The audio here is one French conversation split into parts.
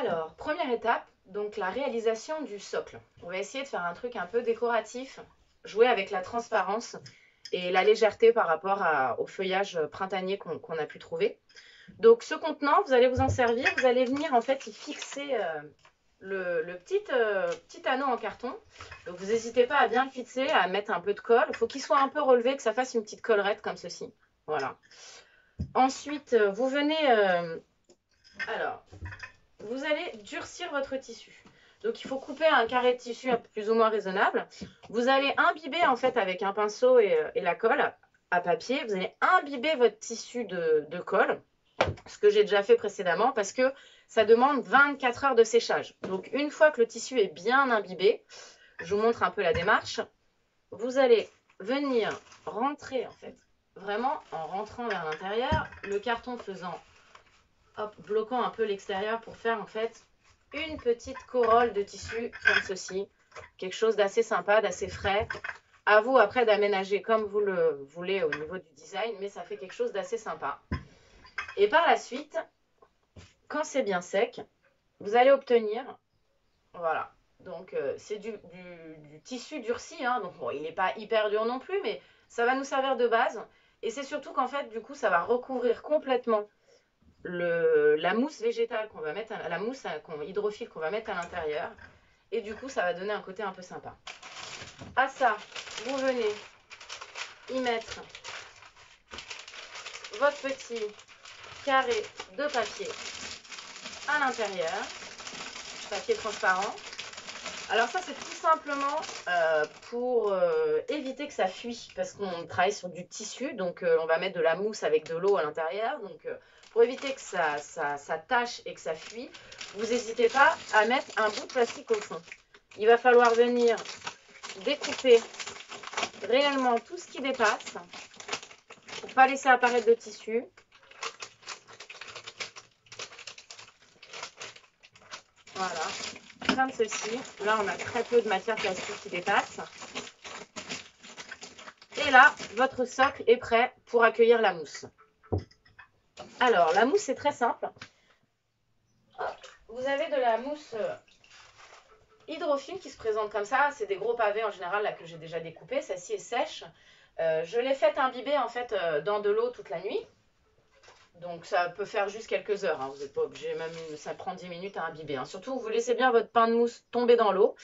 Alors, première étape, donc la réalisation du socle. On va essayer de faire un truc un peu décoratif, jouer avec la transparence et la légèreté par rapport au feuillage printanier qu'on a pu trouver. Donc ce contenant, vous allez vous en servir, vous allez venir en fait y fixer le petit anneau en carton. Donc vous n'hésitez pas à bien le fixer, à mettre un peu de colle. Il faut qu'il soit un peu relevé, que ça fasse une petite collerette comme ceci. Voilà. Ensuite, vous venez... alors, vous allez durcir votre tissu. Donc il faut couper un carré de tissu plus ou moins raisonnable. Vous allez imbiber en fait avec un pinceau et la colle à papier. Vous allez imbiber votre tissu de colle, ce que j'ai déjà fait précédemment parce que ça demande 24 heures de séchage. Donc une fois que le tissu est bien imbibé, je vous montre un peu la démarche. Vous allez venir rentrer en fait, vraiment en rentrant vers l'intérieur, le carton faisant, hop, bloquant un peu l'extérieur pour faire en fait une petite corolle de tissu comme ceci. Quelque chose d'assez sympa, d'assez frais. À vous après d'aménager comme vous le voulez au niveau du design, mais ça fait quelque chose d'assez sympa. Et par la suite, quand c'est bien sec, vous allez obtenir, voilà, donc c'est du tissu durci, hein, donc bon, il n'est pas hyper dur non plus, mais ça va nous servir de base. Et c'est surtout qu'en fait, du coup, ça va recouvrir complètement la mousse végétale qu'on va mettre, la mousse hydrophile qu'on va mettre à l'intérieur. Et du coup, ça va donner un côté un peu sympa. À ça, vous venez y mettre votre petit carré de papier à l'intérieur, papier transparent. Alors ça, c'est tout simplement pour éviter que ça fuit, parce qu'on travaille sur du tissu, donc on va mettre de la mousse avec de l'eau à l'intérieur. Donc pour éviter que ça tâche et que ça fuit, vous n'hésitez pas à mettre un bout de plastique au fond. Il va falloir venir découper réellement tout ce qui dépasse pour ne pas laisser apparaître de tissu. Voilà, comme ceci. Là, on a très peu de matière plastique qui dépasse. Et là, votre socle est prêt pour accueillir la mousse. Alors, la mousse, c'est très simple. Vous avez de la mousse hydrophile qui se présente comme ça. C'est des gros pavés en général là que j'ai déjà découpés. Celle-ci est sèche. Je l'ai faite imbiber en fait dans de l'eau toute la nuit. Donc ça peut faire juste quelques heures, hein. Vous n'êtes pas obligé, même ça prend 10 minutes à imbiber, hein. Surtout, vous laissez bien votre pain de mousse tomber dans l'eau.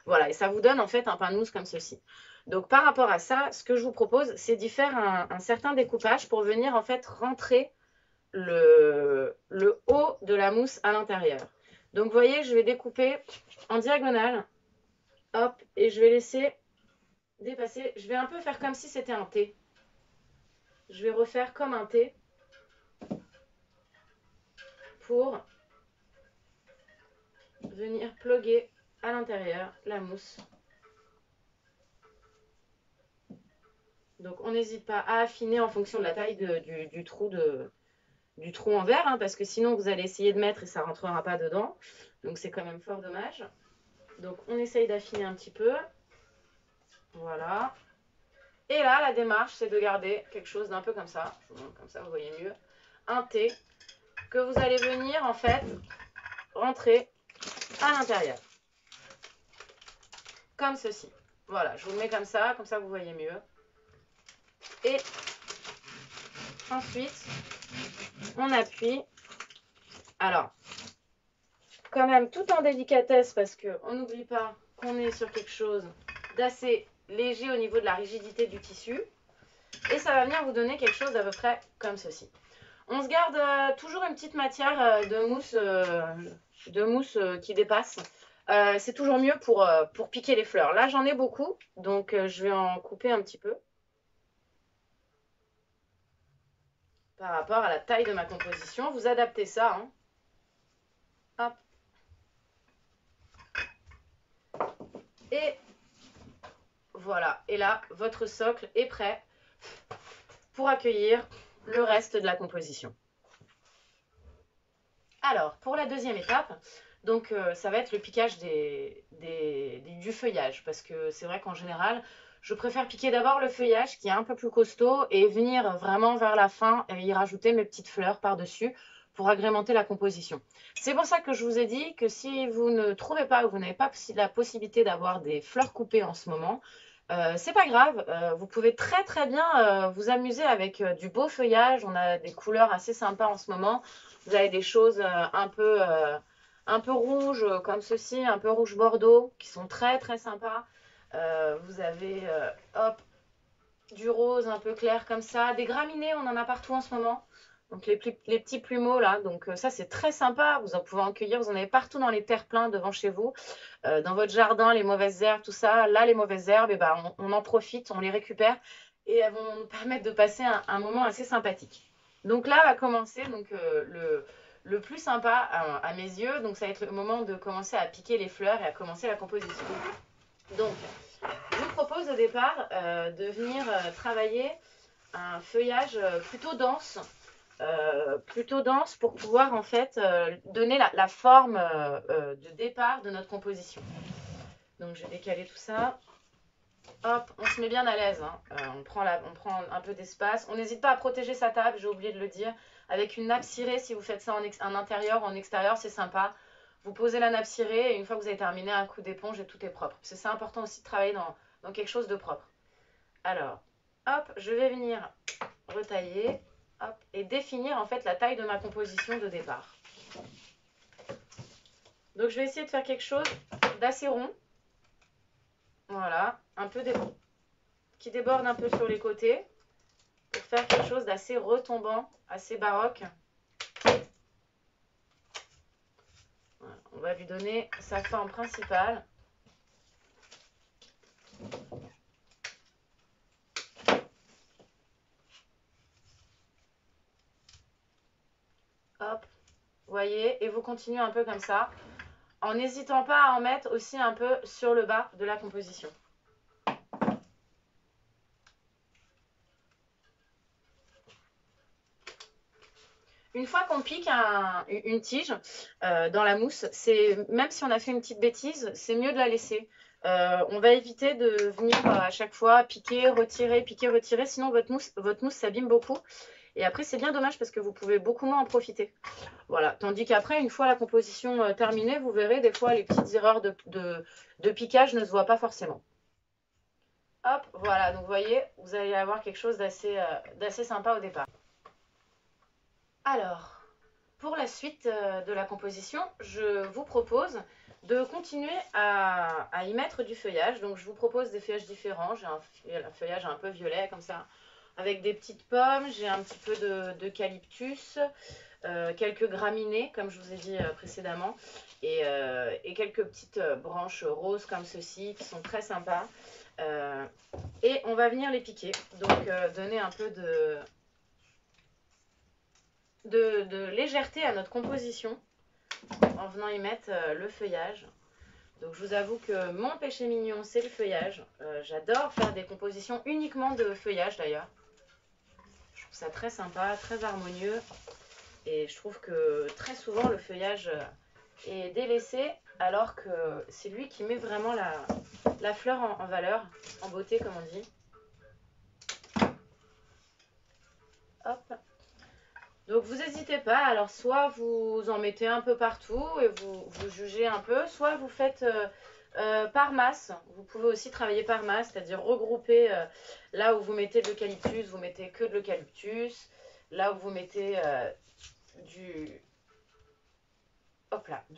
Voilà, et ça vous donne en fait un pain de mousse comme ceci. Donc par rapport à ça, ce que je vous propose, c'est d'y faire un certain découpage pour venir en fait rentrer le haut de la mousse à l'intérieur. Donc vous voyez, je vais découper en diagonale, hop, et je vais laisser dépasser. Je vais un peu faire comme si c'était un T. Je vais refaire comme un T pour venir ploguer à l'intérieur la mousse. Donc on n'hésite pas à affiner en fonction de la taille du trou en verre, hein, parce que sinon vous allez essayer de mettre et ça ne rentrera pas dedans. Donc c'est quand même fort dommage. Donc on essaye d'affiner un petit peu. Voilà. Et là, la démarche, c'est de garder quelque chose d'un peu comme ça. Comme ça, vous voyez mieux. Un T que vous allez venir en fait rentrer à l'intérieur. Comme ceci. Voilà, je vous le mets comme ça vous voyez mieux. Et ensuite, on appuie. Alors, quand même tout en délicatesse parce qu'on n'oublie pas qu'on est sur quelque chose d'assez léger au niveau de la rigidité du tissu. Et ça va venir vous donner quelque chose d'à peu près comme ceci. On se garde toujours une petite matière de mousse qui dépasse. C'est toujours mieux pour piquer les fleurs. Là, j'en ai beaucoup, donc je vais en couper un petit peu. Par rapport à la taille de ma composition, vous adaptez ça, hein. Hop. Et voilà. Et là, votre socle est prêt pour accueillir le reste de la composition. Alors, pour la deuxième étape, donc ça va être le piquage du feuillage, parce que c'est vrai qu'en général, je préfère piquer d'abord le feuillage qui est un peu plus costaud et venir vraiment vers la fin et y rajouter mes petites fleurs par-dessus pour agrémenter la composition. C'est pour ça que je vous ai dit que si vous ne trouvez pas ou vous n'avez pas la possibilité d'avoir des fleurs coupées en ce moment, c'est pas grave, vous pouvez très très bien vous amuser avec du beau feuillage. On a des couleurs assez sympas en ce moment. Vous avez des choses un peu rouges comme ceci, un peu rouge bordeaux, qui sont très très sympas. Vous avez hop, du rose un peu clair comme ça. Des graminées, on en a partout en ce moment. Donc les petits plumeaux là, donc ça c'est très sympa, vous en pouvez en cueillir, vous en avez partout dans les terre-pleins devant chez vous, dans votre jardin, les mauvaises herbes, tout ça. Là les mauvaises herbes, et ben, on en profite, on les récupère et elles vont nous permettre de passer un moment assez sympathique. Donc là va commencer donc, le plus sympa à mes yeux, donc ça va être le moment de commencer à piquer les fleurs et à commencer la composition. Donc je vous propose au départ de venir travailler un feuillage plutôt dense pour pouvoir en fait donner la forme de départ de notre composition. Donc je vais décaler tout ça. Hop, on se met bien à l'aise, hein. On prend un peu d'espace. On n'hésite pas à protéger sa table, j'ai oublié de le dire. Avec une nappe cirée, si vous faites ça en intérieur, en extérieur, c'est sympa. Vous posez la nappe cirée et une fois que vous avez terminé, un coup d'éponge et tout est propre. C'est important aussi de travailler dans quelque chose de propre. Alors, hop, je vais venir retailler, hop, et définir en fait la taille de ma composition de départ. Donc je vais essayer de faire quelque chose d'assez rond. Voilà, un peu qui déborde un peu sur les côtés pour faire quelque chose d'assez retombant, assez baroque. Voilà, on va lui donner sa forme principale. Hop, vous voyez, et vous continuez un peu comme ça, en n'hésitant pas à en mettre aussi un peu sur le bas de la composition. Une fois qu'on pique une tige dans la mousse, même si on a fait une petite bêtise, c'est mieux de la laisser. On va éviter de venir à chaque fois piquer, retirer, sinon votre mousse s'abîme beaucoup. Et après, c'est bien dommage parce que vous pouvez beaucoup moins en profiter. Voilà. Tandis qu'après, une fois la composition terminée, vous verrez, des fois, les petites erreurs de piquage ne se voient pas forcément. Hop, voilà. Donc, vous voyez, vous allez avoir quelque chose d'assez sympa au départ. Alors, pour la suite de la composition, je vous propose de continuer à y mettre du feuillage. Donc je vous propose des feuillages différents. J'ai un feuillage un peu violet comme ça, avec des petites pommes. J'ai un petit peu d'eucalyptus, quelques graminées comme je vous ai dit précédemment, et quelques petites branches roses comme ceci qui sont très sympas. Et on va venir les piquer, donc donner un peu de légèreté à notre composition en venant y mettre le feuillage. Donc je vous avoue que mon péché mignon c'est le feuillage. J'adore faire des compositions uniquement de feuillage d'ailleurs. Je trouve ça très sympa, très harmonieux. Et je trouve que très souvent le feuillage est délaissé alors que c'est lui qui met vraiment la fleur en valeur, en beauté comme on dit. Hop. Donc vous n'hésitez pas, alors soit vous en mettez un peu partout et vous jugez un peu, soit vous faites par masse. Vous pouvez aussi travailler par masse, c'est-à-dire regrouper là où vous mettez de l'eucalyptus, vous mettez que de l'eucalyptus. Là où vous mettez du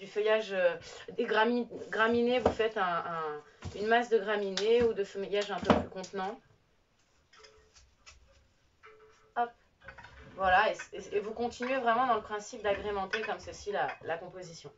feuillage, des graminées, vous faites une masse de graminées ou de feuillage un peu plus contenant. Hop. Voilà, et vous continuez vraiment dans le principe d'agrémenter comme ceci la composition.